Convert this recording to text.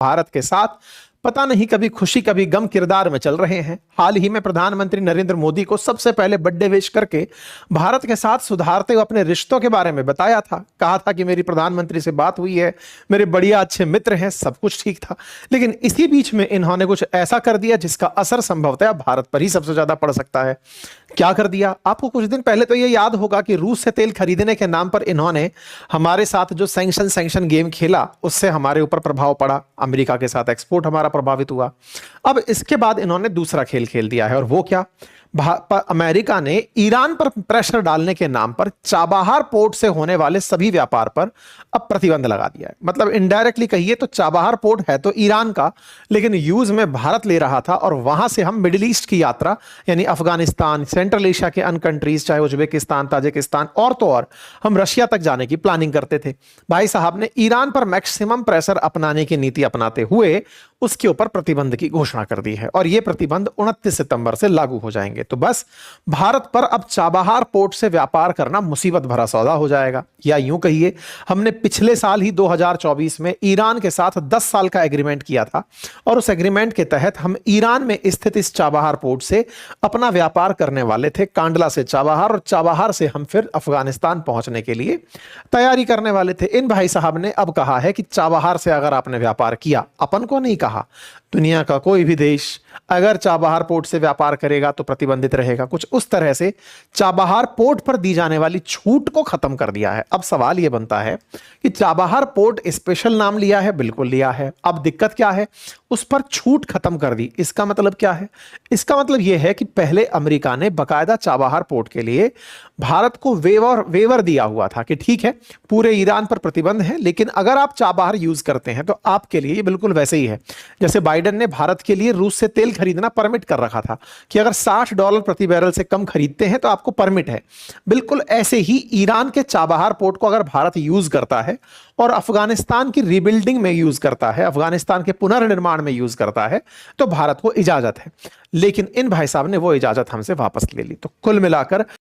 भारत के साथ पता नहीं कभी खुशी कभी गम किरदार में चल रहे हैं। हाल ही में प्रधानमंत्री नरेंद्र मोदी को सबसे पहले बर्थडे विश करके भारत के साथ सुधारते हुए अपने रिश्तों के बारे में बताया था। कहा था कि मेरी प्रधानमंत्री से बात हुई है, मेरे बढ़िया अच्छे मित्र हैं, सब कुछ ठीक था। लेकिन इसी बीच में इन्होंने कुछ ऐसा कर दिया जिसका असर संभवतः भारत पर ही सबसे ज्यादा पड़ सकता है। क्या कर दिया? आपको कुछ दिन पहले तो ये याद होगा कि रूस से तेल खरीदने के नाम पर इन्होंने हमारे साथ जो सैंक्शन गेम खेला, उससे हमारे ऊपर प्रभाव पड़ा, अमेरिका के साथ एक्सपोर्ट हमारा प्रभावित हुआ। अब इसके बाद इन्होंने दूसरा खेल खेल दिया है, और वो क्या? अमेरिका ने ईरान पर प्रेशर डालने के नाम पर चाबहार पोर्ट से होने वाले सभी व्यापार पर अब प्रतिबंध लगा दिया है। मतलब इनडायरेक्टली कहिए तो चाबहार पोर्ट है तो ईरान का, लेकिन यूज में भारत ले रहा था, और वहां से हम मिडिल ईस्ट की यात्रा यानी अफगानिस्तान, सेंट्रल एशिया के अन्य कंट्रीज चाहे उज्बेकिस्तान, ताजिकिस्तान और तो और हम रशिया तक जाने की प्लानिंग करते थे। भाई साहब ने ईरान पर मैक्सिमम प्रेशर अपनाने की नीति अपनाते हुए उसके ऊपर प्रतिबंध की घोषणा कर दी है, और यह प्रतिबंध 29 सितंबर से लागू हो जाएंगे। तो बस भारत पर अब चाबहार पोर्ट से व्यापार करना मुसीबत भरा सौदा हो जाएगा। या यूं कहिए, हमने पिछले साल ही 2024 में ईरान के साथ 10 साल का एग्रीमेंट किया था, और उस एग्रीमेंट के तहत हम ईरान में स्थित इस चाबहार पोर्ट से अपना व्यापार करने वाले थे, कांडला से चाबहार, और चाबहार से हम फिर अफगानिस्तान पहुंचने के लिए तैयारी करने वाले थे। इन भाई साहब ने अब कहा है कि चाबहार से अगर आपने व्यापार किया, अपन को नहीं कहा, दुनिया का कोई भी देश अगर चाबहार पोर्ट से व्यापार करेगा तो प्रतिबंधित रहेगा। कुछ उस तरह से चाबहार पोर्ट पर दी जाने वाली छूट को खत्म कर दिया है। अब सवाल यह बनता है कि चाबहार पोर्ट स्पेशल नाम लिया है, बिल्कुल लिया है, अब दिक्कत क्या है? उस पर छूट खत्म कर दी। इसका मतलब क्या है? इसका मतलब यह है कि पहले अमेरिका ने बकायदा चाबहार पोर्ट के लिए भारत को वेवर दिया हुआ था कि ठीक है, पूरे ईरान पर प्रतिबंध है, लेकिन अगर आप चाबहार यूज करते हैं तो आपके लिए ये बिल्कुल वैसे ही है जैसे बाइडेन ने भारत के लिए रूस से तेल खरीदना परमिट कर रखा था कि अगर $60 प्रति बैरल से कम खरीदते हैं तो आपको परमिट है। बिल्कुल ऐसे ही ईरान के चाबहार पोर्ट को अगर भारत यूज करता है और अफगानिस्तान की रिबिल्डिंग में यूज करता है, अफगानिस्तान के पुनर्निर्माण में यूज करता है, तो भारत को इजाजत है। लेकिन इन भाई साहब ने वो इजाजत हमसे वापस ले ली। तो कुल मिलाकर